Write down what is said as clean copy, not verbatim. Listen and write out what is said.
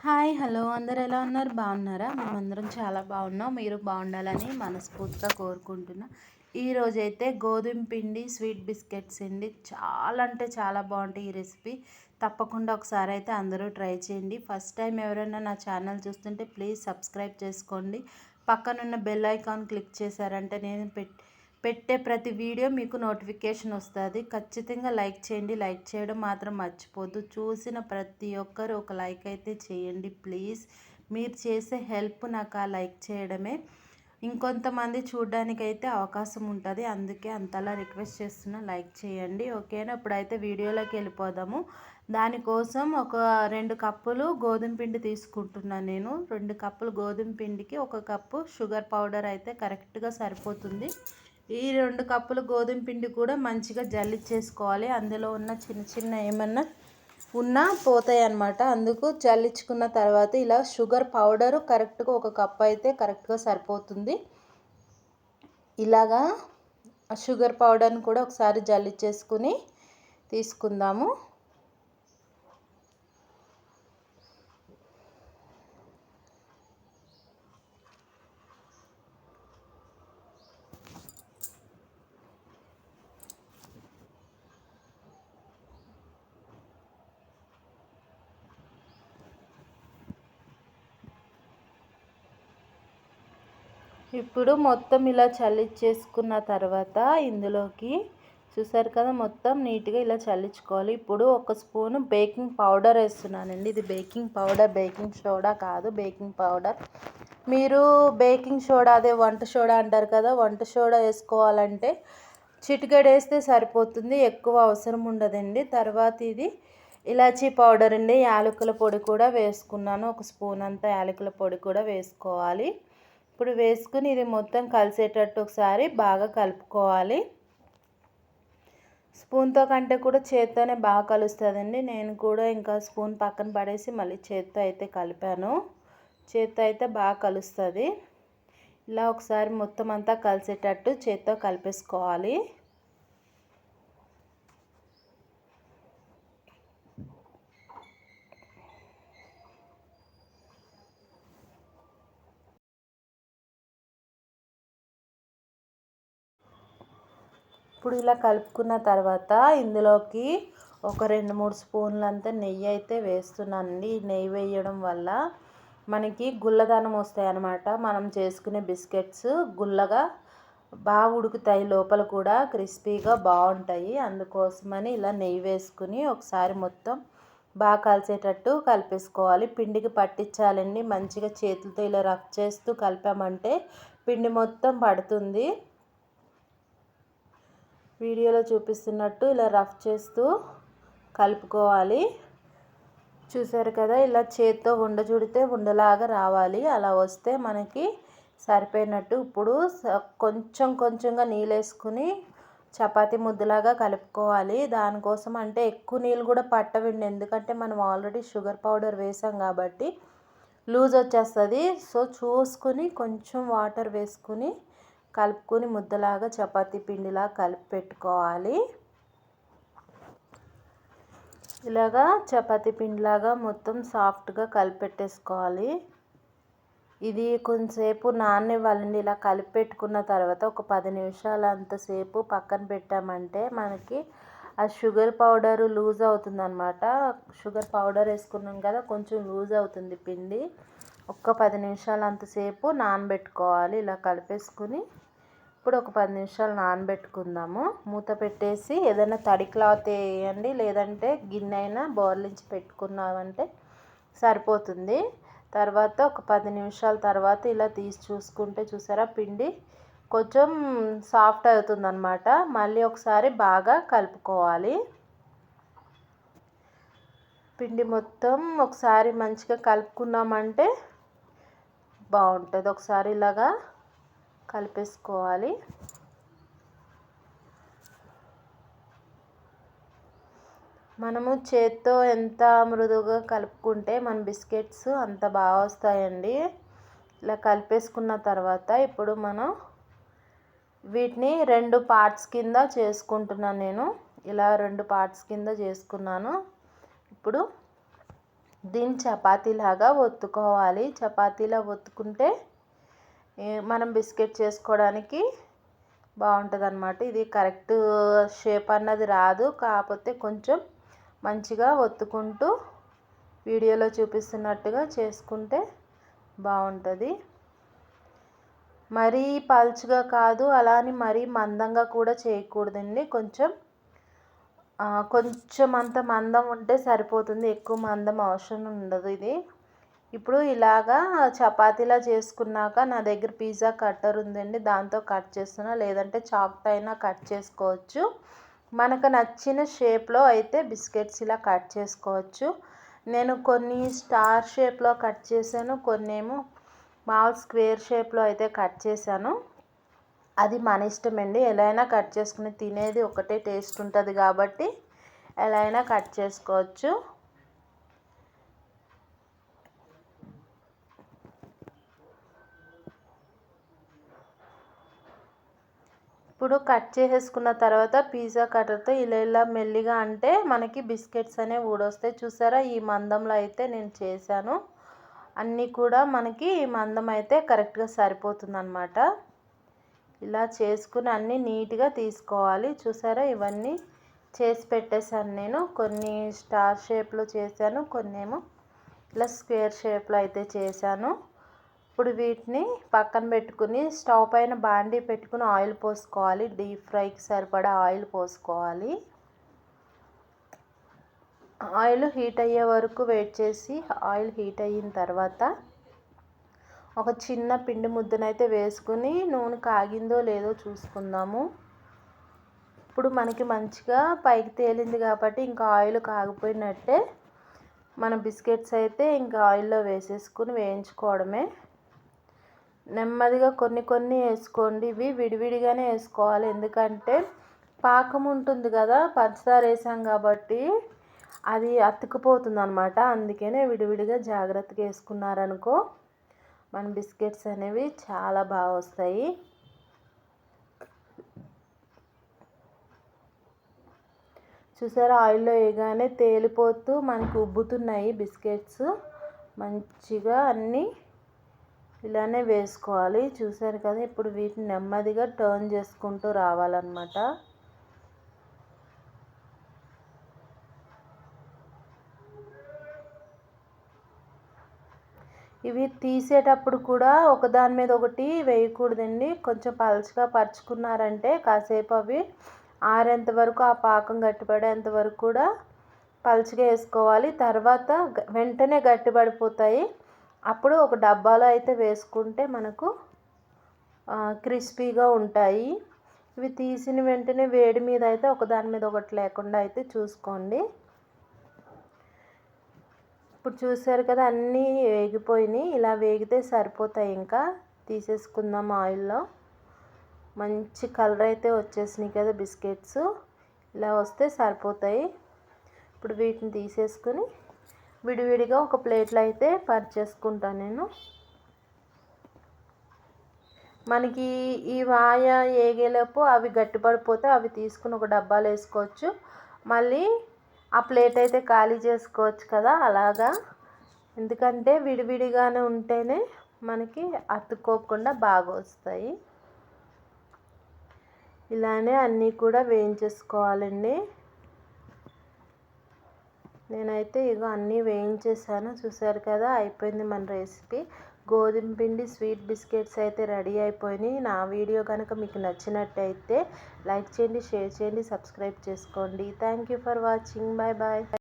Hi hello అందరు ఎలా ఉన్నారు? బాగున్నారా? మేమందరం చాలా బాగున్నాం. మీరు బాగుండాలని మనస్ఫూర్తిగా కోరుకుంటున్నా. ఈరోజైతే గోధుమ పిండి స్వీట్ బిస్కెట్స్ అండి. చాలా అంటే చాలా బాగుంటాయి ఈ రెసిపీ. తప్పకుండా ఒకసారి అయితే అందరూ ట్రై చేయండి. ఫస్ట్ టైం ఎవరైనా నా ఛానల్ చూస్తుంటే ప్లీజ్ సబ్స్క్రైబ్ చేసుకోండి. పక్కనున్న బెల్ ఐకాన్ క్లిక్ చేశారంటే నేను పెట్టే ప్రతి వీడియో మీకు నోటిఫికేషన్ వస్తుంది. ఖచ్చితంగా లైక్ చేయండి. లైక్ చేయడం మాత్రం మర్చిపోద్దు. చూసిన ప్రతి ఒక్కరు ఒక లైక్ అయితే చేయండి ప్లీజ్. మీరు చేసే హెల్ప్ నాకు ఆ లైక్ చేయడమే ఇంకొంతమంది చూడడానికైతే అవకాశం ఉంటుంది. అందుకే అంతలా రిక్వెస్ట్ చేస్తున్నా, లైక్ చేయండి ఓకేనా. ఇప్పుడైతే వీడియోలోకి వెళ్ళిపోదాము. దానికోసం ఒక 2 కప్పులు గోధుమ పిండి తీసుకుంటున్నాను నేను. 2 కప్పులు గోధుమ పిండికి 1 కప్పు షుగర్ పౌడర్ అయితే కరెక్ట్గా సరిపోతుంది. ఈ 2 కప్పుల గోధుమ పిండి కూడా మంచిగా జల్లించేసుకోవాలి. అందులో ఉన్న చిన్న చిన్న ఏమన్నా ఉన్నా పోతాయి అన్నమాట. అందుకు జల్లించుకున్న తర్వాత ఇలా షుగర్ పౌడరు కరెక్ట్గా 1 కప్ అయితే కరెక్ట్గా సరిపోతుంది. ఇలాగా షుగర్ పౌడర్ని కూడా ఒకసారి జల్లించేసుకుని తీసుకుందాము. ఇప్పుడు మొత్తం ఇలా చల్లించేసుకున్న తర్వాత ఇందులోకి చూసారు కదా, మొత్తం నీట్గా ఇలా చల్లించుకోవాలి. ఇప్పుడు 1 స్పూను బేకింగ్ పౌడర్ వేస్తున్నానండి. ఇది బేకింగ్ పౌడర్, బేకింగ్ సోడా కాదు, బేకింగ్ పౌడర్. మీరు బేకింగ్ సోడా అదే వంట సోడా అంటారు కదా, వంట సోడా వేసుకోవాలంటే చిటికెడు వేస్తే సరిపోతుంది, ఎక్కువ అవసరం ఉండదండి. తర్వాత ఇది ఇలాచీ పౌడర్ అండి, యాలకుల పొడి కూడా వేసుకున్నాను. 1 స్పూన్ అంతా యాలకుల పొడి కూడా వేసుకోవాలి. ఇప్పుడు వేసుకుని ఇది మొత్తం కలిసేటట్టు ఒకసారి బాగా కలుపుకోవాలి. స్పూన్తో కంటే కూడా చేత్తోనే బాగా కలుస్తుందండి. నేను కూడా ఇంకా స్పూన్ పక్కన పడేసి మళ్ళీ చేత్తో అయితే కలిపాను. చేత్తో అయితే బాగా కలుస్తుంది. ఇలా ఒకసారి మొత్తం అంతా కలిసేటట్టు చేత్తో కలిపేసుకోవాలి. ఇప్పుడు ఇలా కలుపుకున్న తర్వాత ఇందులోకి ఒక 2-3 స్పూన్లంతా నెయ్యి అయితే వేస్తున్నానండి. ఈ నెయ్యి వేయడం వల్ల మనకి గుల్లదనం వస్తాయి అన్నమాట. మనం చేసుకునే బిస్కెట్స్ గుల్లగా బాగా ఉడుకుతాయి, లోపల కూడా క్రిస్పీగా బాగుంటాయి. అందుకోసమని ఇలా నెయ్యి వేసుకుని ఒకసారి మొత్తం బాగా కలిసేటట్టు కలిపేసుకోవాలి. పిండికి పట్టించాలండి మంచిగా. చేతులతో ఇలా రఫ్ చేస్తూ కలిపామంటే పిండి మొత్తం పడుతుంది. వీడియోలో చూపిస్తున్నట్టు ఇలా రఫ్ చేస్తూ కలుపుకోవాలి. చూసారు కదా, ఇలా చేత్తో ఉండ చుడితే ఉండలాగా రావాలి. అలా వస్తే మనకి సరిపోయినట్టు. ఇప్పుడు కొంచెం కొంచెంగా నీళ్ళు వేసుకుని చపాతీ ముద్దలాగా కలుపుకోవాలి. దానికోసం అంటే ఎక్కువ నీళ్ళు కూడా పట్టవండి, ఎందుకంటే మనం ఆల్రెడీ షుగర్ పౌడర్ వేసాం కాబట్టి లూజ్ వచ్చేస్తుంది. సో చూసుకుని కొంచెం వాటర్ వేసుకుని కలుపుకొని ముద్దలాగా చపాతీ పిండిలా కలిపి పెట్టుకోవాలి. ఇలాగా చపాతీ పిండిలాగా మొత్తం సాఫ్ట్గా కలిపి పెట్టేసుకోవాలి. ఇది కొంచెంసేపు నాననివ్వాలండి. ఇలా కలిపి పెట్టుకున్న తర్వాత ఒక 10 నిమిషాలు అంతసేపు పక్కన పెట్టామంటే మనకి ఆ షుగర్ పౌడరు లూజ్ అవుతుంది అన్నమాట. షుగర్ పౌడర్ వేసుకున్నాం కదా, కొంచెం లూజ్ అవుతుంది పిండి. ఒక్క 10 నిమిషాలు అంతసేపు నానబెట్టుకోవాలి. ఇలా కలిపేసుకుని ఇప్పుడు ఒక 10 నిమిషాలు నానబెట్టుకుందాము. మూత పెట్టేసి ఏదైనా తడి క్లాత్ వేయండి, లేదంటే గిన్నె అయినా బోర్లించి పెట్టుకున్నామంటే సరిపోతుంది. తర్వాత ఒక 10 నిమిషాల తర్వాత ఇలా తీసి చూసుకుంటే చూసారా, పిండి కొంచెం సాఫ్ట్ అవుతుందన్నమాట. మళ్ళీ ఒకసారి బాగా కలుపుకోవాలి. పిండి మొత్తం ఒకసారి మంచిగా కలుపుకున్నామంటే బాగుంటుంది. ఒకసారి ఇలాగా కలిపేసుకోవాలి. మనము చేత్తో ఎంత మృదువుగా కలుపుకుంటే మన బిస్కెట్స్ అంత బాగా వస్తాయండి. ఇలా కలిపేసుకున్న తర్వాత ఇప్పుడు మనం వీటిని 2 పార్ట్స్ కింద చేసుకుంటున్నాను నేను. ఇలా 2 పార్ట్స్ కింద చేసుకున్నాను. ఇప్పుడు దీన్ని చపాతీలాగా ఒత్తుకోవాలి. చపాతీలా ఒత్తుకుంటే మనం బిస్కెట్ చేసుకోవడానికి బాగుంటుంది అన్నమాట. ఇది కరెక్ట్ షేప్ అన్నది రాదు, కాకపోతే కొంచెం మంచిగా ఒత్తుకుంటూ వీడియోలో చూపిస్తున్నట్టుగా చేసుకుంటే బాగుంటుంది. మరీ పల్చగా కాదు, అలా అని మరీ మందంగా కూడా చేయకూడదండి. కొంచెం అంత మందం ఉంటే సరిపోతుంది, ఎక్కువ మందం అవసరం ఉండదు ఇది. ఇప్పుడు ఇలాగా చపాతీలా చేసుకున్నాక నా దగ్గర పిజ్జా కట్టర్ ఉందండి, దాంతో కట్ చేస్తున్నా, లేదంటే చాక్తో అయినా కట్ చేసుకోవచ్చు. మనకు నచ్చిన షేప్లో అయితే బిస్కెట్స్ ఇలా కట్ చేసుకోవచ్చు. నేను కొన్ని స్టార్ షేప్లో కట్ చేశాను, కొన్ని ఏమో మామూలు స్క్వేర్ షేప్లో అయితే కట్ చేశాను. అది మన ఇష్టం అండి, ఎలా అయినా కట్ చేసుకుని తినేది ఒకటే టేస్ట్ ఉంటుంది కాబట్టి ఎలా అయినా కట్ చేసుకోవచ్చు. ఇప్పుడు కట్ చేసేసుకున్న తర్వాత పిజ్జా కట్టర్తో ఇలా మెల్లిగా అంటే మనకి బిస్కెట్స్ అనేవి ఊడొస్తాయి. చూసారా, ఈ మందంలో అయితే నేను చేశాను. అన్నీ కూడా మనకి ఈ మందం అయితే కరెక్ట్గా సరిపోతుందన్నమాట. ఇలా చేసుకుని అన్నీ నీట్గా తీసుకోవాలి. చూసారా, ఇవన్నీ చేసి పెట్టేశాను నేను. కొన్ని స్టార్ షేప్లో చేశాను, కొన్ని ఏమో ఇలా స్క్వేర్ షేప్లో అయితే చేశాను. ఇప్పుడు వీటిని పక్కన పెట్టుకుని స్టవ్ పైన బాండీ పెట్టుకుని ఆయిల్ పోసుకోవాలి. డీప్ ఫ్రైకి సరిపడా ఆయిల్ పోసుకోవాలి. ఆయిల్ హీట్ అయ్యే వరకు వెయిట్ చేసి, ఆయిల్ హీట్ అయిన తర్వాత ఒక చిన్న పిండి ముద్దనైతే వేసుకుని నూనె కాగిందో లేదో చూసుకుందాము. ఇప్పుడు మనకి మంచిగా పైకి తేలింది కాబట్టి ఇంకా ఆయిల్ కాగిపోయినట్టే. మన బిస్కెట్స్ అయితే ఇంకా ఆయిల్లో వేసేసుకుని వేయించుకోవడమే. నెమ్మదిగా కొన్ని వేసుకోండి. ఇవి విడివిడిగానే వేసుకోవాలి, ఎందుకంటే పాకం ఉంటుంది కదా, పంచదార వేసాం కాబట్టి అది అతుక్కుపోతుంది అన్నమాట. అందుకనే విడివిడిగా జాగ్రత్తగా వేసుకున్నారనుకో మన బిస్కెట్స్ అనేవి చాలా బాగా వస్తాయి. చూసారా, ఆయిల్లో వేయగానే తేలిపోతూ మనకి ఉబ్బుతున్నాయి బిస్కెట్స్. మంచిగా అన్నీ ఇలానే వేసుకోవాలి. చూసారు కదా, ఇప్పుడు వీటిని నెమ్మదిగా టర్న్ చేసుకుంటూ రావాలన్నమాట. ఇవి తీసేటప్పుడు కూడా ఒకదాని మీద ఒకటి వేయకూడదండి. కొంచెం పలుచగా పరుచుకున్నారంటే కాసేపు అవి ఆరేంత వరకు, ఆ పాకం గట్టిపడేంత వరకు కూడా పలుచగా వేసుకోవాలి. తర్వాత వెంటనే గట్టిపడిపోతాయి. అప్పుడు ఒక డబ్బాలో అయితే వేసుకుంటే మనకు క్రిస్పీగా ఉంటాయి. ఇవి తీసిన వెంటనే వేడి మీద అయితే ఒకదాని మీద ఒకటి లేకుండా అయితే చూసుకోండి. ఇప్పుడు చూసారు కదా, అన్నీ వేగిపోయినాయి. ఇలా వేగితే సరిపోతాయి. ఇంకా తీసేసుకుందాం ఆయిల్లో. మంచి కలర్ అయితే వచ్చేసినాయి కదా బిస్కెట్స్. ఇలా వస్తే సరిపోతాయి. ఇప్పుడు వీటిని తీసేసుకుని విడివిడిగా ఒక ప్లేట్లో అయితే పరిచేసుకుంటాను నేను. మనకి ఈ వాయ ఏగేలోపు అవి గట్టిపడిపోతే అవి తీసుకుని ఒక డబ్బాలో వేసుకోవచ్చు. మళ్ళీ ఆ ప్లేట్ అయితే ఖాళీ చేసుకోవచ్చు కదా అలాగా. ఎందుకంటే విడివిడిగానే ఉంటేనే మనకి అతుక్కోకుండా బాగా వస్తాయి. ఇలానే అన్నీ కూడా వేయించేసుకోవాలండి. నేనైతే ఇగో అన్నీ వేయించేసాను. చూసారు కదా, అయిపోయింది మన రెసిపీ. గోధుమ పిండి స్వీట్ బిస్కెట్స్ అయితే రెడీ అయిపోయినాయి. నా వీడియో కనుక మీకు నచ్చినట్టయితే లైక్ చేయండి, షేర్ చేయండి, సబ్స్క్రైబ్ చేసుకోండి. Thank you for watching. Bye bye.